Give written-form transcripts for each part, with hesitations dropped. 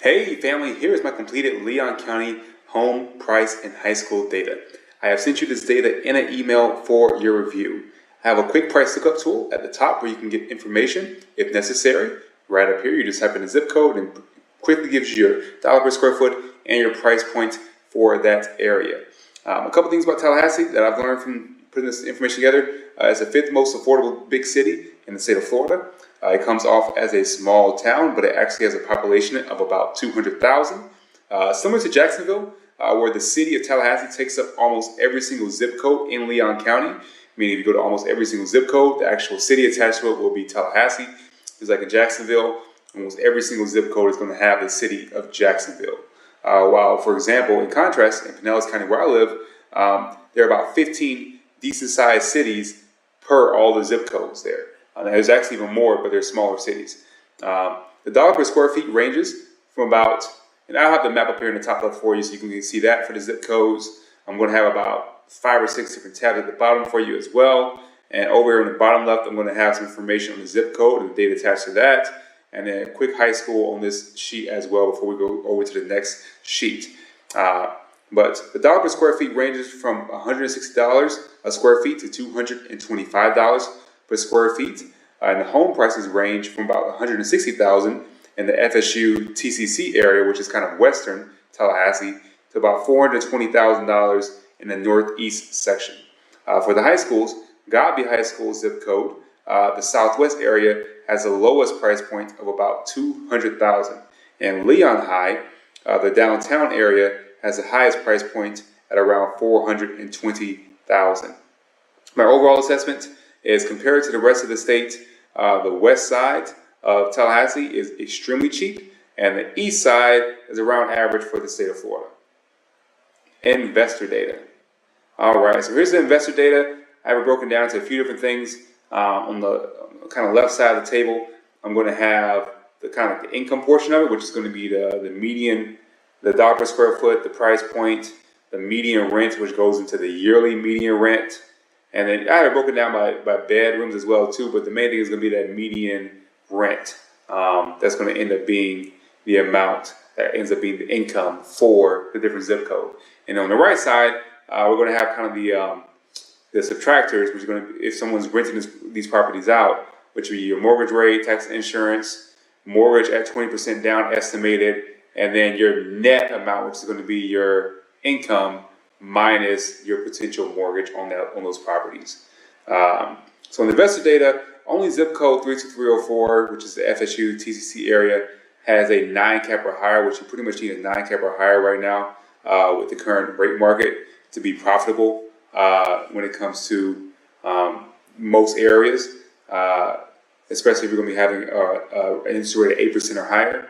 Hey family, here is my completed Leon County home price and high school data. I have sent you this data in an email for your review. I have a quick price lookup tool at the top where you can get information if necessary. Right up here, you just type in the zip code and quickly gives you your dollar per square foot and your price point for that area. A couple things about Tallahassee that I've learned from putting this information together. It's the fifth most affordable big city in the state of Florida. It comes off as a small town, but it actually has a population of about 200,000. Similar to Jacksonville, where the city of Tallahassee takes up almost every single zip code in Leon County. Meaning if you go to almost every single zip code, the actual city attached to it will be Tallahassee. Just like in Jacksonville, almost every single zip code is going to have the city of Jacksonville. While, for example, in contrast, in Pinellas County where I live, there are about 15 decent-sized cities per all the zip codes there. There's actually even more, but they're smaller cities. The dollar per square feet ranges from about, and I'll have the map up here in the top left for you so you can see that for the zip codes. I'm going to have about 5 or 6 different tabs at the bottom for you as well. And over here on the bottom left, I'm going to have some information on the zip code and the data attached to that. And then a quick high school on this sheet as well before we go over to the next sheet. But the dollar per square feet ranges from $160 a square feet to $225 per square feet. And the home prices range from about $160,000 in the FSU TCC area, which is kind of western Tallahassee, to about $420,000 in the northeast section. For the high schools, Godby High School zip code, the southwest area has the lowest price point of about $200,000. And Leon High, the downtown area, has the highest price point at around $420,000. My overall assessment is compared to the rest of the state, the west side of Tallahassee is extremely cheap, and the east side is around average for the state of Florida. Investor data. All right, so here's the investor data. I have it broken down to a few different things. On the kind of left side of the table, I'm going to have the kind of the income portion of it, which is going to be the median, the dollar per square foot, the price point, the median rent, which goes into the yearly median rent. And then I have it broken down by bedrooms as well too, but the main thing is going to be that median rent. That's going to end up being the amount that ends up being the income for the different zip code. And on the right side, we're going to have kind of the subtractors, which are going to, if someone's renting these properties out, which would be your mortgage rate, tax, insurance, mortgage at 20% down estimated, and then your net amount, which is going to be your income minus your potential mortgage on those properties. So in the investor data, only zip code 32304, which is the FSU TCC area, has a 9 cap or higher, which you pretty much need a 9 cap or higher right now with the current rate market to be profitable when it comes to most areas, especially if you're going to be having an interest rate of 8% or higher,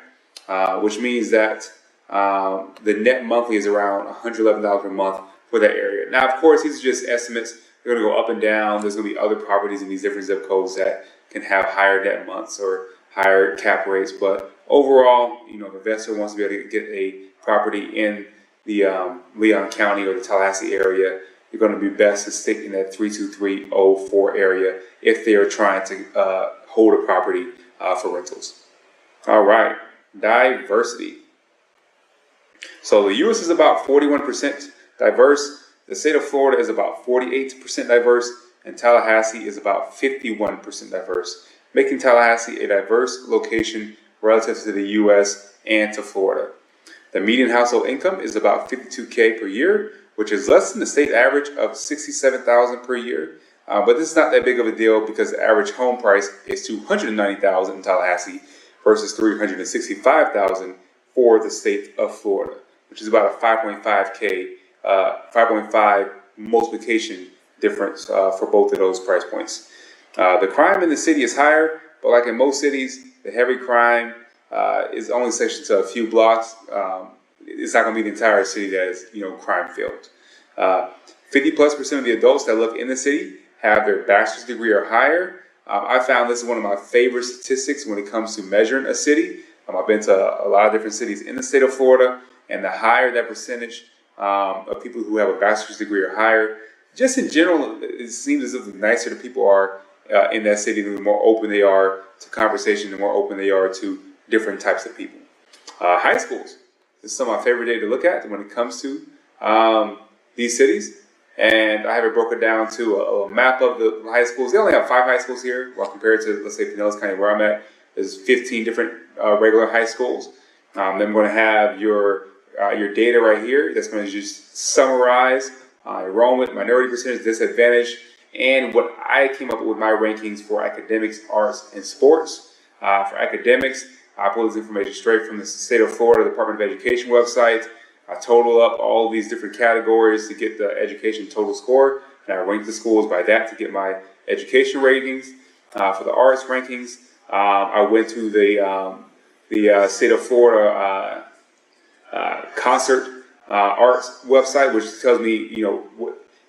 which means that the net monthly is around $111 per month for that area. Now, of course, these are just estimates. They're going to go up and down. There's going to be other properties in these different zip codes that can have higher net months or higher cap rates. But overall, if an investor wants to be able to get a property in the Leon County or the Tallahassee area, you're going to be best to stick in that 32304 area if they are trying to hold a property for rentals. All right, diversity. So the U.S. is about 41% diverse. The state of Florida is about 48% diverse, and Tallahassee is about 51% diverse, making Tallahassee a diverse location relative to the U.S. and to Florida. The median household income is about $52K per year, which is less than the state average of $67,000 per year. But this is not that big of a deal because the average home price is $290,000 in Tallahassee versus $365,000 for the state of Florida, which is about a 5.5 multiplication difference for both of those price points. The crime in the city is higher, but like in most cities, the heavy crime is only sectioned to a few blocks. It's not going to be the entire city that is, crime filled. 50+% of the adults that live in the city have their bachelor's degree or higher. I found this is one of my favorite statistics when it comes to measuring a city. I've been to a lot of different cities in the state of Florida, and the higher that percentage of people who have a bachelor's degree or higher, just in general, it seems as if the nicer the people are in that city, the more open they are to conversation, the more open they are to different types of people. High schools. This is some of my favorite data to look at when it comes to these cities. And I have it broken down to a map of the high schools. They only have 5 high schools here, while compared to, let's say, Pinellas County, where I'm at, there's 15 different regular high schools. Then I'm going to have your data right here. That's going to just summarize enrollment, minority percentage, disadvantage, and what I came up with my rankings for academics, arts, and sports. For academics, I pulled this information straight from the state of Florida Department of Education website. I total up all of these different categories to get the education total score, and I rank the schools by that to get my education ratings. For the arts rankings, I went to the state of Florida concert arts website, which tells me,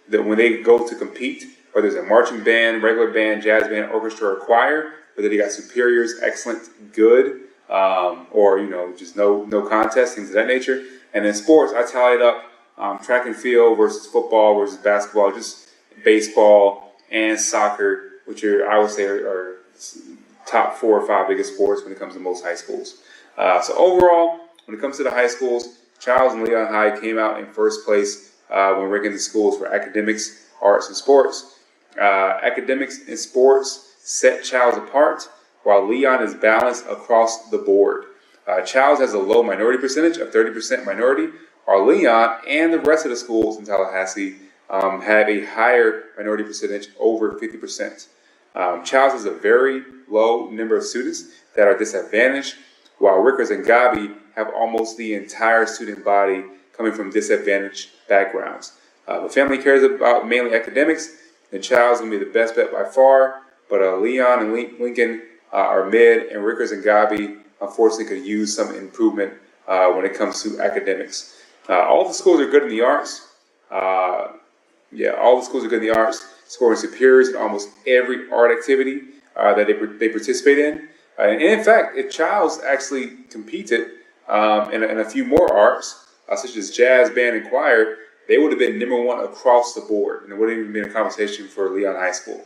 that when they go to compete, whether it's a marching band, regular band, jazz band, orchestra, or choir, whether they got superiors, excellent, good, or just no contest, things of that nature. And in sports, I tallied up track and field versus football versus basketball, just baseball and soccer, which I would say are top 4 or 5 biggest sports when it comes to most high schools. So overall, when it comes to the high schools, Childs and Leon High came out in first place when ranking the schools for academics, arts, and sports. Academics and sports set Childs apart, while Leon is balanced across the board. Childs has a low minority percentage of 30% minority, while Leon and the rest of the schools in Tallahassee have a higher minority percentage, over 50%. Childs has a very low number of students that are disadvantaged, while Rickers and Gabi have almost the entire student body coming from disadvantaged backgrounds. The family cares about mainly academics, and Childs is going to be the best bet by far, but Leon and Lincoln are mid, and Rickers and Gabi unfortunately could use some improvement when it comes to academics. All the schools are good in the arts. All the schools are good in the arts, scoring superiors in almost every art activity that they participate in. And in fact, if Childs actually competed in a few more arts, such as jazz, band, and choir, they would have been number 1 across the board, and it wouldn't even been a conversation for Leon High School.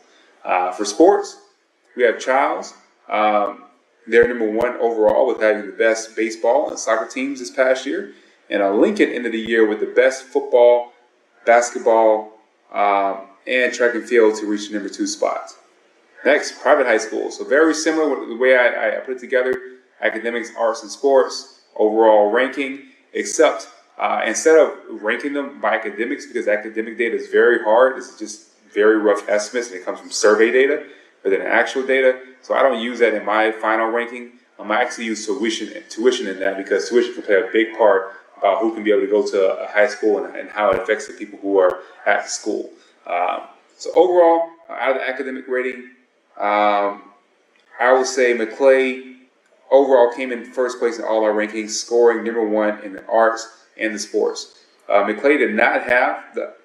For sports, we have Childs. They're number 1 overall with having the best baseball and soccer teams this past year. And Lincoln ended the year with the best football, basketball, and track and field to reach the number 2 spot. Next, private high schools. So very similar with the way I put it together. Academics, arts, and sports, overall ranking, except instead of ranking them by academics, because academic data is very hard, it's just very rough estimates, and it comes from survey data rather than actual data. So I don't use that in my final ranking. I actually use tuition in that, because tuition can play a big part about who can be able to go to a high school and how it affects the people who are at the school. So overall, out of the academic rating, I would say Maclay overall came in first place in all our rankings, scoring number 1 in the arts and the sports. Maclay did not have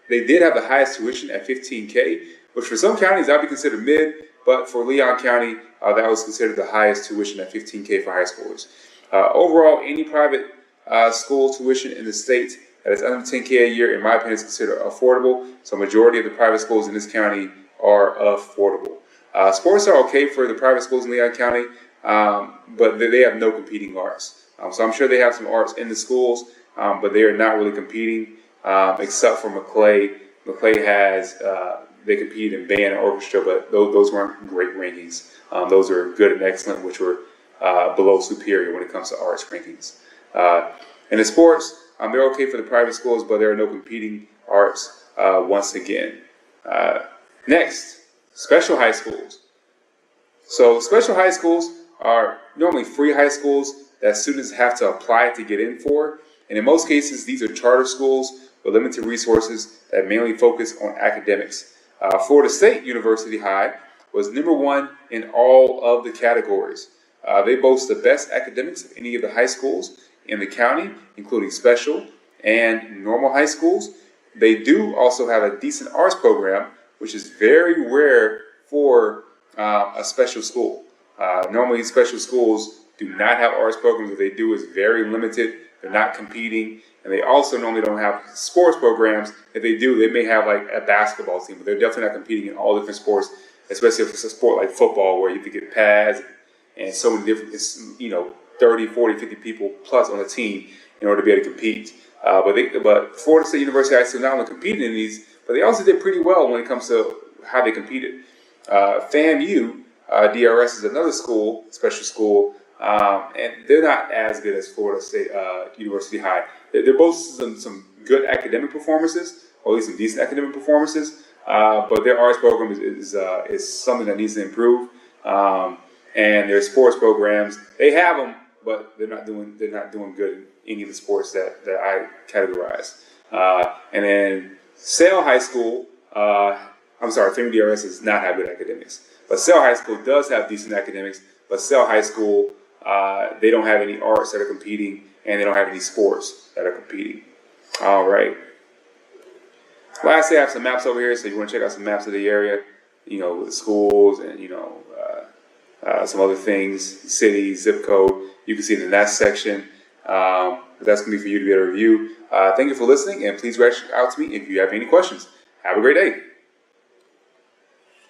they did have the highest tuition at $15K, which for some counties that would be considered mid, but for Leon County, that was considered the highest tuition at $15K for high schoolers. Overall, any private school tuition in the state that is under $10K a year, in my opinion, is considered affordable. So majority of the private schools in this county are affordable. Sports are okay for the private schools in Leon County, but they have no competing arts. So I'm sure they have some arts in the schools, but they are not really competing, except for Maclay. Maclay has, they compete in band and orchestra, but those weren't great rankings. Those are good and excellent, which were below superior when it comes to arts rankings. And in sports, they're okay for the private schools, but there are no competing arts once again. Next, special high schools. So special high schools are normally free high schools that students have to apply to get in for. And in most cases, these are charter schools with limited resources that mainly focus on academics. Florida State University High was number 1 in all of the categories. They boast the best academics of any of the high schools in the county, including special and normal high schools. They do also have a decent arts program, which is very rare for a special school. Normally, special schools do not have arts programs. What they do is very limited. They're not competing, and they also normally don't have sports programs. If they do, they may have like a basketball team, but they're definitely not competing in all different sports, especially if it's a sport like football where you have to get pads and so many different, 30, 40, 50 people plus on a team in order to be able to compete. But Florida State University High School not only competed in these, but they also did pretty well when it comes to how they competed. FAMU, DRS is another school, special school, and they're not as good as Florida State University High. They're both some good academic performances, or at least some decent academic performances. But their arts program is something that needs to improve. And their sports programs, they have them, but they're not doing good in any of the sports that I categorize. And then Sale High School, FAMU DRS does not have good academics, but Sale High School does have decent academics. But Sale High School, they don't have any arts that are competing, and they don't have any sports that are competing. All right. Lastly, I have some maps over here, so you want to check out some maps of the area, with the schools and, some other things, cities, zip code. You can see it in that section. That's going to be for you to be able to review. Thank you for listening, and please reach out to me if you have any questions. Have a great day.